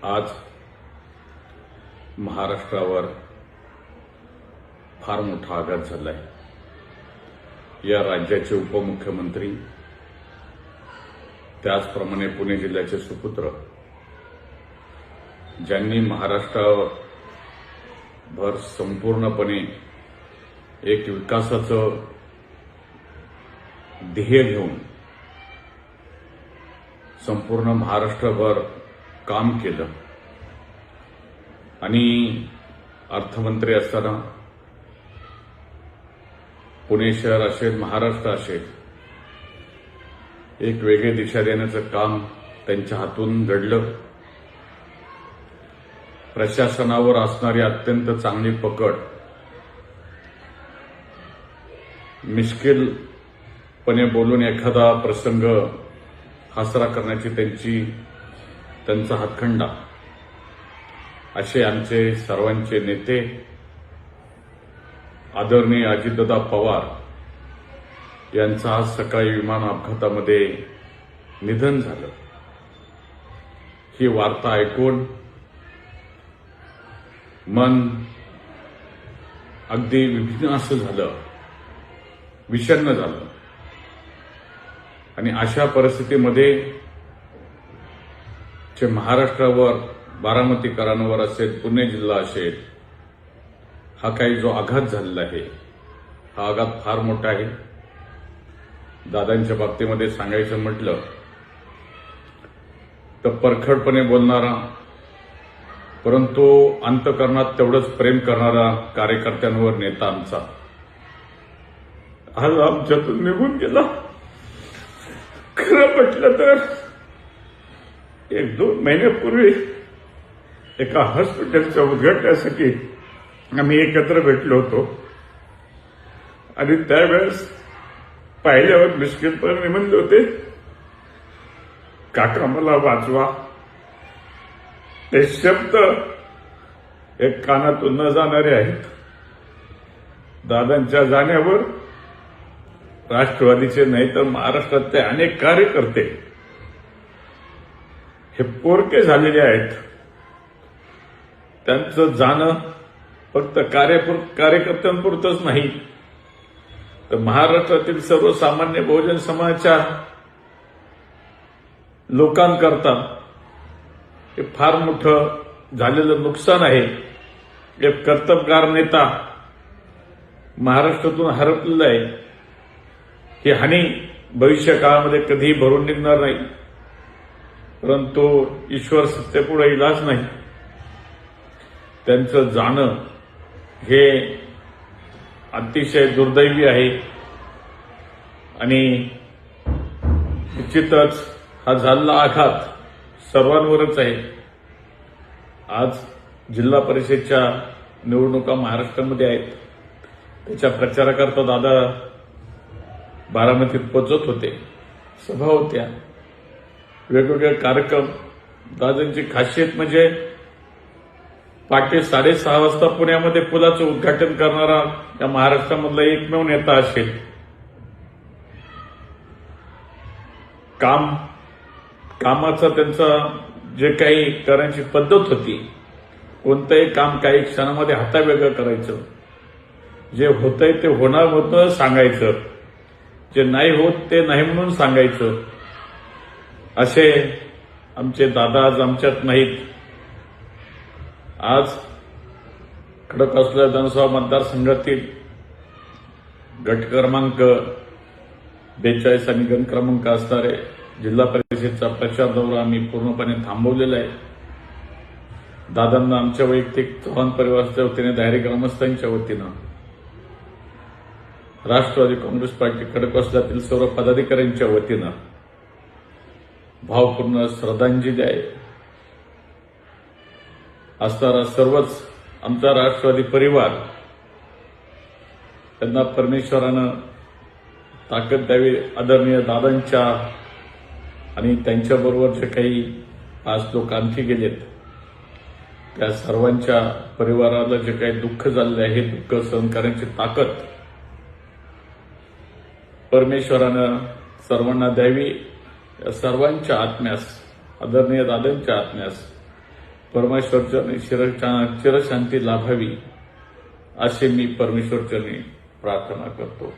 आज महाराष्ट्रावर फार मोठा आघात झालाय। या राज्याचे उपमुख्यमंत्री, त्याचप्रमाणे पुणे जिल्ह्याचे सुपुत्र, ज्यांनी महाराष्ट्राभर संपूर्णपणे एक विकासाचं ध्येय घेऊन संपूर्ण महाराष्ट्रभर काम केलं आणि अर्थमंत्री असताना पुणे शहर असेल, महाराष्ट्र असेल, एक वेगळी दिशा देण्याचं काम त्यांच्या हातून घडलं। प्रशासनावर असणारी अत्यंत चांगली पकड, मिश्किलपणे बोलून एखादा प्रसंग हासरा करण्याची त्यांचा हातखंडा, असे आमचे सर्वांचे नेते आदरणीय अजितदादा पवार यांचं आज सकाळी विमान अपघातामध्ये निधन झालं। ही वार्ता ऐकून मन अगदी विभिन्न असं झालं, विषण्ण झालं। आणि अशा परिस्थितीमध्ये जे महाराष्ट्रावर, बारामतीकरांवर असेल, पुणे जिल्हा असेल, हा काही जो आघात झालेला आहे, हा आघात फार मोठा आहे। दादांच्या बाबतीमध्ये सांगायचं म्हटलं तर परखडपणे बोलणारा, परंतु अंतःकरणात तेवढंच प्रेम करणारा कार्यकर्त्यांवर नेता आमचा आज आमच्यातून निघून गेला। खरं म्हटलं तर 1-2 महिन्यापूर्वी एका हॉस्पिटलच्या उद्घाटनासाठी आम्ही एकत्र भेटलो होतो आणि त्यावेळेस पाहिल्यावर मिश्किलपणे म्हणले होते, काका मला वाचवा। ते शब्द एक कानातून न जाणारे आहेत। दादांच्या जाण्यावर राष्ट्रवादीचे नाही तर महाराष्ट्रातले अनेक कार्यकर्ते हे पोरके झालेले आहेत। त्यांचं जाणं फक्त कार्यकर्त्यांपुरतंच नाही तर महाराष्ट्रातील सर्वसामान्य बहुजन समाजाच्या लोकांकरता हे फार मोठं झालेलं नुकसान आहे। एक कर्तबगार नेता महाराष्ट्रातून हरपलेला आहे। ही हानी भविष्य काळामध्ये कधीही भरून निघणार नाही, परंतु ईश्वर सत्तेपुढे इलाज नाही। त्यांचं जाणं हे अतिशय दुर्दैवी आहे आणि निश्चितच हा झालेला आघात सर्वांवरच आहे। आज जिल्हा परिषदेच्या निवडणुका महाराष्ट्रामध्ये आहेत। त्याच्या प्रचाराकरता दादा बारामतीत पोहोचत होते, सभा होत्या, वेगवेगळे कार्यक्रम। दादांची खासियत म्हणजे पहाटे 6:30 वाजता पुण्यामध्ये पुलाचं उद्घाटन करणारा या महाराष्ट्रामधला एकमेव नेता असेल। कामाचा त्यांचा जे काही करण्याची पद्धत होती, कोणतंही काम काही क्षणामध्ये हातावेगळं करायचं, जे होतंय ते होणार होतं सांगायचं, जे नाही होत ते नाही म्हणून सांगायचं, असे आमचे दादा आज आमच्यात नाहीत। आज खडकवासला विधानसभा मतदारसंघातील गट क्रमांक 42 आणि गण क्रमांक असणारे जिल्हा परिषदेचा प्रचार दौरा आम्ही पूर्णपणे थांबवलेला आहे। दादांना आमच्या वैयक्तिक चव्हाण परिवाराच्या वतीने, दायरे ग्रामस्थांच्या वतीनं, राष्ट्रवादी काँग्रेस पार्टी खडकवासल्यातील सर्व पदाधिकाऱ्यांच्या वतीनं भावपूर्ण श्रद्धांजली आहे। असणारा सर्वच आमचा राष्ट्रवादी परिवार, त्यांना परमेश्वरानं ताकद द्यावी। आदरणीय दादांच्या आणि त्यांच्याबरोबर जे काही आज लोक आणखी गेलेत, त्या सर्वांच्या परिवाराला जे काही दुःख झालेलं आहे, हे दुःख सहन करण्याची ताकद परमेश्वरानं सर्वांना द्यावी। या सर्वांच्या आत्म्यास, आदरणीय दादांच्या आत्म्यास परमेश्वरचरणी चिरशांती लाभावी असे मी परमेश्वरचरणी प्रार्थना करतो.